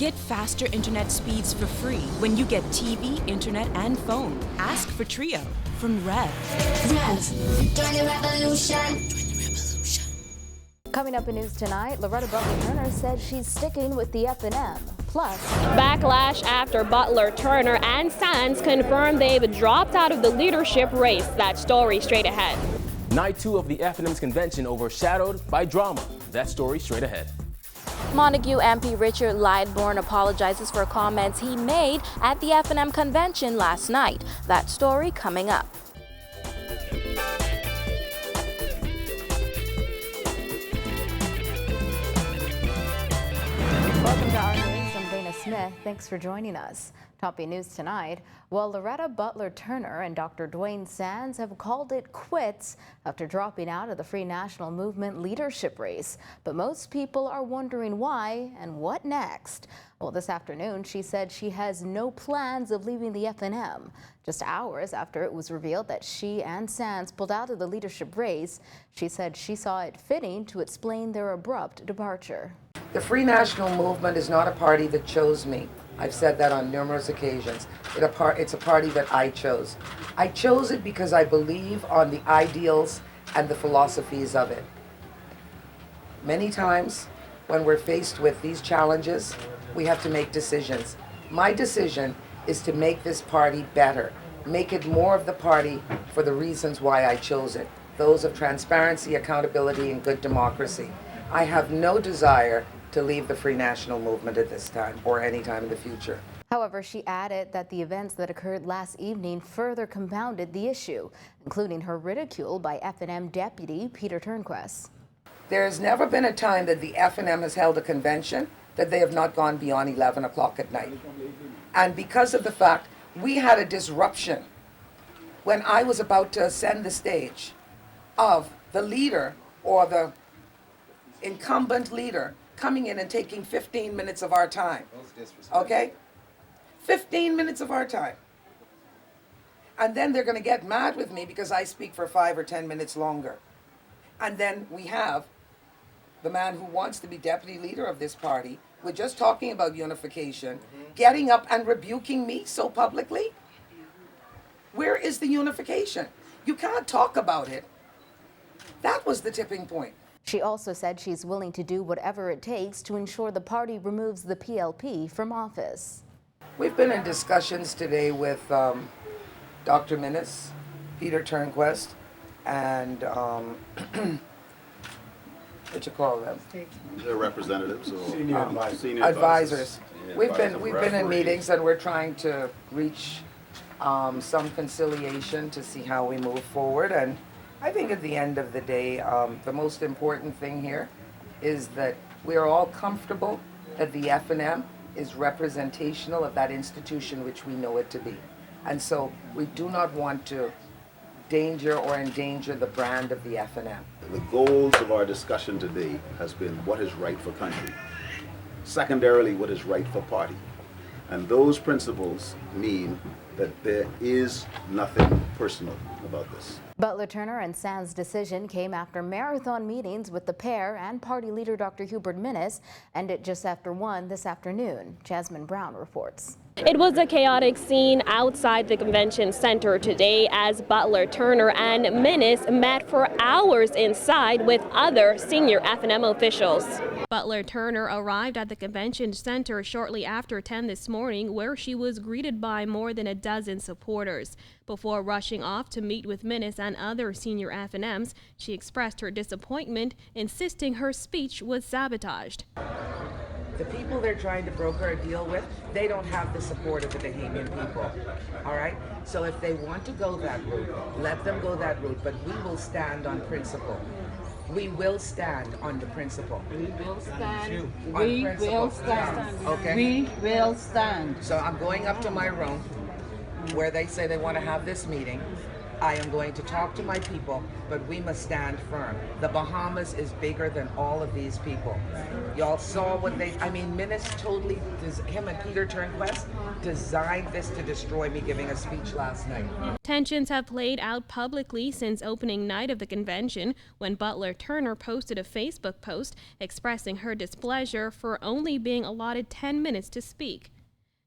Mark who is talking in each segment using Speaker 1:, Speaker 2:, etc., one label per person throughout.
Speaker 1: Get faster internet speeds for free when you get TV, internet, and phone. Ask for Trio from Rev.
Speaker 2: Join the revolution.
Speaker 3: Coming up in news tonight, Loretta Butler-Turner said she's sticking with the F&M. Plus,
Speaker 4: backlash after Butler-Turner and Sands confirmed they've dropped out of the leadership race. That story straight ahead.
Speaker 5: Night 2 of the F&M's convention overshadowed by drama. That story straight ahead.
Speaker 3: Montague MP Richard Lightbourne apologizes for comments he made at the F&M convention last night. That story coming up. Welcome to our news. I'm Dana Smith. Thanks for joining us. Topping news tonight, well, Loretta Butler-Turner and Dr. Dwayne Sands have called it quits after dropping out of the Free National Movement leadership race. But most people are wondering why and what next. Well, this afternoon, she said she has no plans of leaving the F&M. Just hours after it was revealed that she and Sands pulled out of the leadership race, she said she saw it fitting to explain their abrupt departure.
Speaker 6: The Free National Movement is not a party that chose me. I've said that on numerous occasions. It's a party that I chose. I chose it because I believe on the ideals and the philosophies of it. Many times when we're faced with these challenges, we have to make decisions. My decision is to make this party better, make it more of the party for the reasons why I chose it, those of transparency, accountability, and good democracy. I have no desire to leave the Free National Movement at this time or any time in the future.
Speaker 3: However, she added that the events that occurred last evening further compounded the issue, including her ridicule by F&M Deputy Peter Turnquest.
Speaker 6: There has never been a time that the F&M has held a convention that they have not gone beyond 11 o'clock at night. And because of the fact we had a disruption when I was about to ascend the stage of the leader or the incumbent leader coming in and taking 15 minutes of our time. Okay? 15 minutes of our time. And then they're going to get mad with me because I speak for 5 or 10 minutes longer. And then we have the man who wants to be deputy leader of this party, we're just talking about unification, getting up and rebuking me so publicly. Where is the unification? You can't talk about it. That was the tipping point.
Speaker 3: She also said she's willing to do whatever it takes to ensure the party removes the PLP from office.
Speaker 6: We've been in discussions today with Dr. Minnis, Peter Turnquest, and what you call them?
Speaker 7: They're representatives or
Speaker 6: senior advisors. We've been in meetings and we're trying to reach some conciliation to see how we move forward. And I think at the end of the day, the most important thing here is that we are all comfortable that the F&M is representational of that institution which we know it to be. And so we do not want to danger or endanger the brand of the F&M.
Speaker 7: The goals of our discussion today has been what is right for country. Secondarily, what is right for party. And those principles mean that there is nothing personal about this.
Speaker 3: Butler-Turner and Sands' decision came after marathon meetings with the pair and party leader Dr. Hubert Minnis ended just after 1 this afternoon. Jasmine Brown reports.
Speaker 4: It was a chaotic scene outside the convention center today as Butler-Turner and Minnis met for hours inside with other senior F&M officials. Butler-Turner arrived at the convention center shortly after 10 this morning, where she was greeted by more than a dozen supporters. Before rushing off to meet with Minnis and other senior F&Ms, she expressed her disappointment, insisting her speech was sabotaged.
Speaker 6: The people they're trying to broker a deal with, they don't have the support of the Bahamian people, all right? So if they want to go that route, let them go that route, but we will stand on principle. We will stand on the principle.
Speaker 8: We will stand.
Speaker 6: We will stand. Okay?
Speaker 8: We will stand.
Speaker 6: So I'm going up to my room where they say they want to have this meeting, I am going to talk to my people, but we must stand firm. The Bahamas is bigger than all of these people. Y'all saw what Minnis totally, him and Peter Turnquest designed this to destroy me giving a speech last night.
Speaker 4: Tensions have played out publicly since opening night of the convention when Butler-Turner posted a Facebook post expressing her displeasure for only being allotted 10 minutes to speak.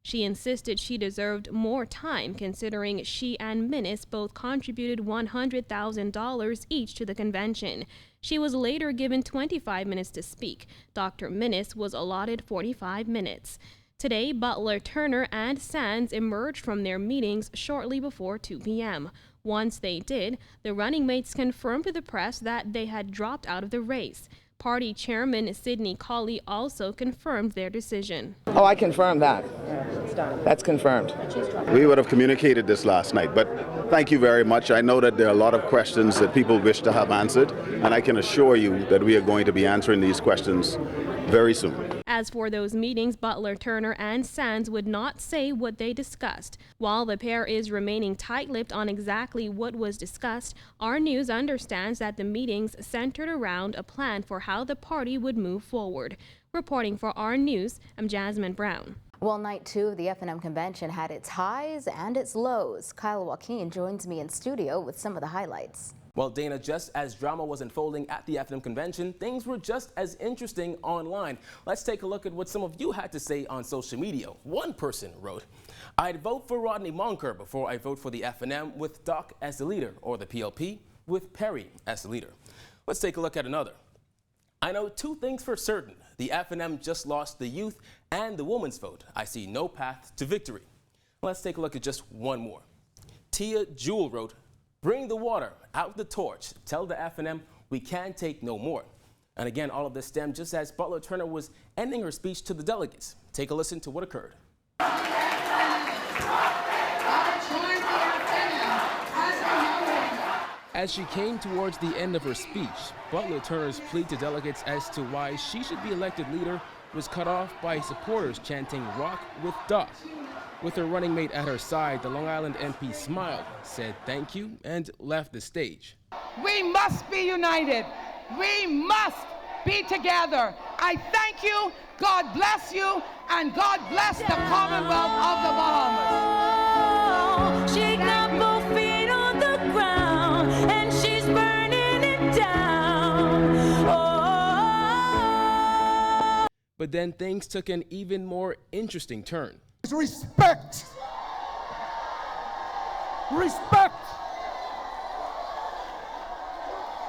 Speaker 4: She insisted she deserved more time considering she and Minnis both contributed $100,000 each to the convention. She was later given 25 minutes to speak. Dr. Minnis was allotted 45 minutes. Today, Butler-Turner and Sands emerged from their meetings shortly before 2 p.m. Once they did, the running mates confirmed to the press that they had dropped out of the race. Party chairman Sidney Colley also confirmed their decision.
Speaker 6: Oh, I confirm that. That's confirmed.
Speaker 7: We would have communicated this last night, but thank you very much. I know that there are a lot of questions that people wish to have answered, and I can assure you that we are going to be answering these questions very soon.
Speaker 4: As for those meetings, Butler-Turner and Sands would not say what they discussed. While the pair is remaining tight-lipped on exactly what was discussed, our news understands that the meetings centered around a plan for how the party would move forward. Reporting for our news, I'm Jasmine Brown.
Speaker 3: Well, night 2 of the F&M convention had its highs and its lows. Kyle Joaquin joins me in studio with some of the highlights.
Speaker 5: Well, Dana, just as drama was unfolding at the F&M convention, things were just as interesting online. Let's take a look at what some of you had to say on social media. One person wrote, "I'd vote for Rodney Monker before I vote for the F&M with Doc as the leader, or the PLP with Perry as the leader." Let's take a look at another. "I know two things for certain. The F&M just lost the youth and the women's vote. I see no path to victory." Let's take a look at just one more. Tia Jewell wrote, "Bring the water, out the torch. Tell the F&M we can't take no more." And again, all of this stemmed just as Butler-Turner was ending her speech to the delegates. Take a listen to what occurred. As she came towards the end of her speech, Butler-Turner's plea to delegates as to why she should be elected leader was cut off by supporters chanting "Rock with Doc." With her running mate at her side, the Long Island MP smiled, said thank you, and left the stage.
Speaker 9: We must be united. We must be together. I thank you, God bless you, and God bless the Commonwealth of the Bahamas.
Speaker 10: She got both feet on the ground, and she's burning it down. Oh.
Speaker 5: But then things took an even more interesting turn.
Speaker 11: Respect. Respect.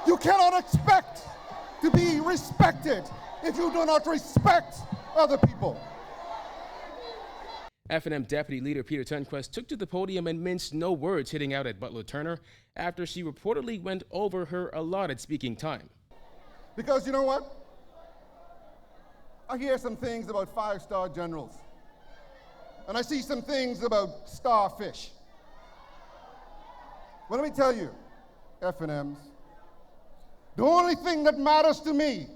Speaker 11: You cannot expect to be respected if you do not respect other people.
Speaker 5: F&M Deputy Leader Peter Turnquest took to the podium and minced no words, hitting out at Butler-Turner after she reportedly went over her allotted speaking time.
Speaker 11: Because you know what? I hear some things about five-star generals. And I see some things about starfish. Well, let me tell you, F&Ms, the only thing that matters to me,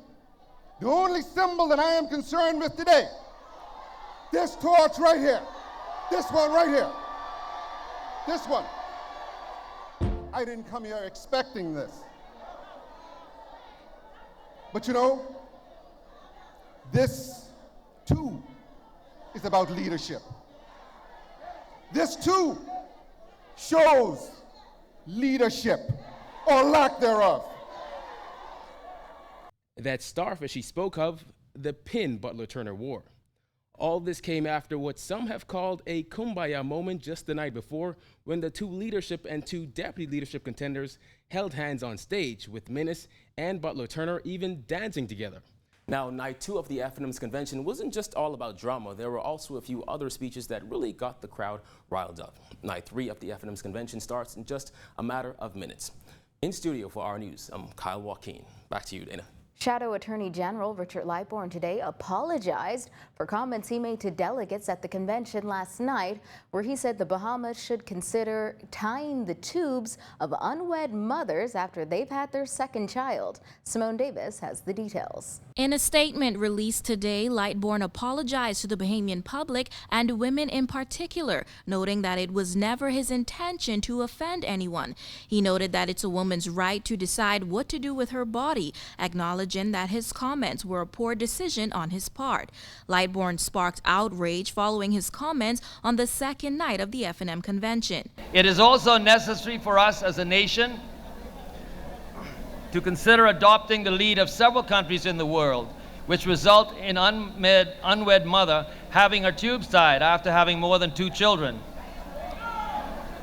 Speaker 11: the only symbol that I am concerned with today, this torch right here, this one right here, this one. I didn't come here expecting this. But you know, this too is about leadership. This too shows leadership or lack thereof.
Speaker 5: That starfish he spoke of, the pin Butler-Turner wore. All this came after what some have called a kumbaya moment just the night before, when the two leadership and two deputy leadership contenders held hands on stage, with Minnis and Butler-Turner even dancing together. Now, night 2 of the F&M's convention wasn't just all about drama. There were also a few other speeches that really got the crowd riled up. Night 3 of the F&M's convention starts in just a matter of minutes. In studio for our news, I'm Kyle Joaquin. Back to you, Dana.
Speaker 3: Shadow Attorney General Richard Lightbourne today apologized for comments he made to delegates at the convention last night, where he said the Bahamas should consider tying the tubes of unwed mothers after they've had their second child. Simone Davis has the details.
Speaker 12: In a statement released today, Lightbourne apologized to the Bahamian public and women in particular, noting that it was never his intention to offend anyone. He noted that it's a woman's right to decide what to do with her body, acknowledging that his comments were a poor decision on his part. Lightbourne sparked outrage following his comments on the second night of the F&M convention.
Speaker 13: It is also necessary for us as a nation to consider adopting the lead of several countries in the world, which result in unwed mother having her tubes tied after having more than 2 children,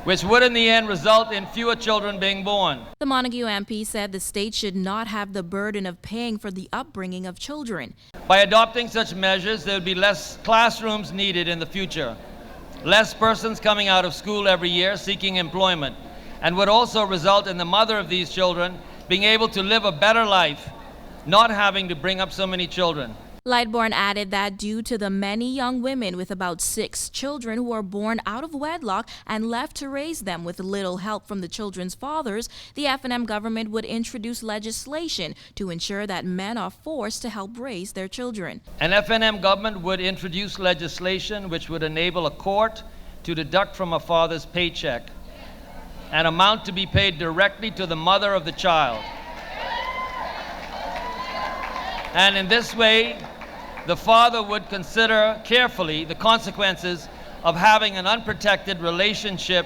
Speaker 13: which would in the end result in fewer children being born.
Speaker 12: The Montague MP said the state should not have the burden of paying for the upbringing of children.
Speaker 13: By adopting such measures, there would be less classrooms needed in the future, less persons coming out of school every year seeking employment, and would also result in the mother of these children being able to live a better life, not having to bring up so many children.
Speaker 12: Lightbourne added that due to the many young women with about 6 children who are born out of wedlock and left to raise them with little help from the children's fathers, the F&M government would introduce legislation to ensure that men are forced to help raise their children.
Speaker 13: An F&M government would introduce legislation which would enable a court to deduct from a father's paycheck an amount to be paid directly to the mother of the child. And in this way, the father would consider carefully the consequences of having an unprotected relationship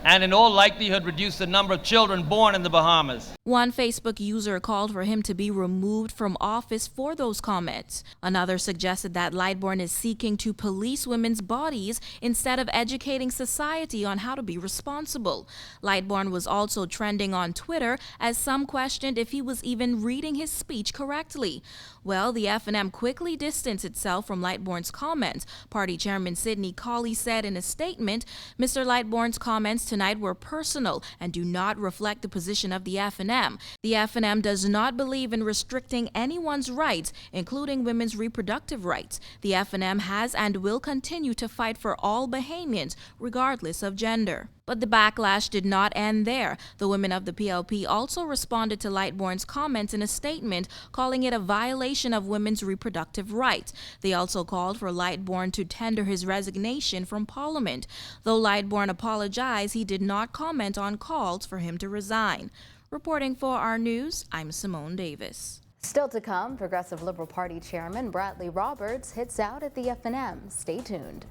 Speaker 13: and in all likelihood reduce the number of children born in the Bahamas.
Speaker 12: One Facebook user called for him to be removed from office for those comments. Another suggested that Lightbourne is seeking to police women's bodies instead of educating society on how to be responsible. Lightbourne was also trending on Twitter as some questioned if he was even reading his speech correctly. Well, the F&M quickly distanced itself from Lightbourne's comments. Party Chairman Sidney Colley said in a statement, Mr. Lightbourne's comments tonight were personal and do not reflect the position of the F&M. The F&M does not believe in restricting anyone's rights, including women's reproductive rights. The F&M has and will continue to fight for all Bahamians, regardless of gender. But the backlash did not end there. The women of the PLP also responded to Lightbourne's comments in a statement, calling it a violation of women's reproductive rights. They also called for Lightbourne to tender his resignation from Parliament. Though Lightbourne apologized, he did not comment on calls for him to resign. Reporting for our news, I'm Simone Davis.
Speaker 3: Still to come, Progressive Liberal Party Chairman Bradley Roberts hits out at the F&M. Stay tuned.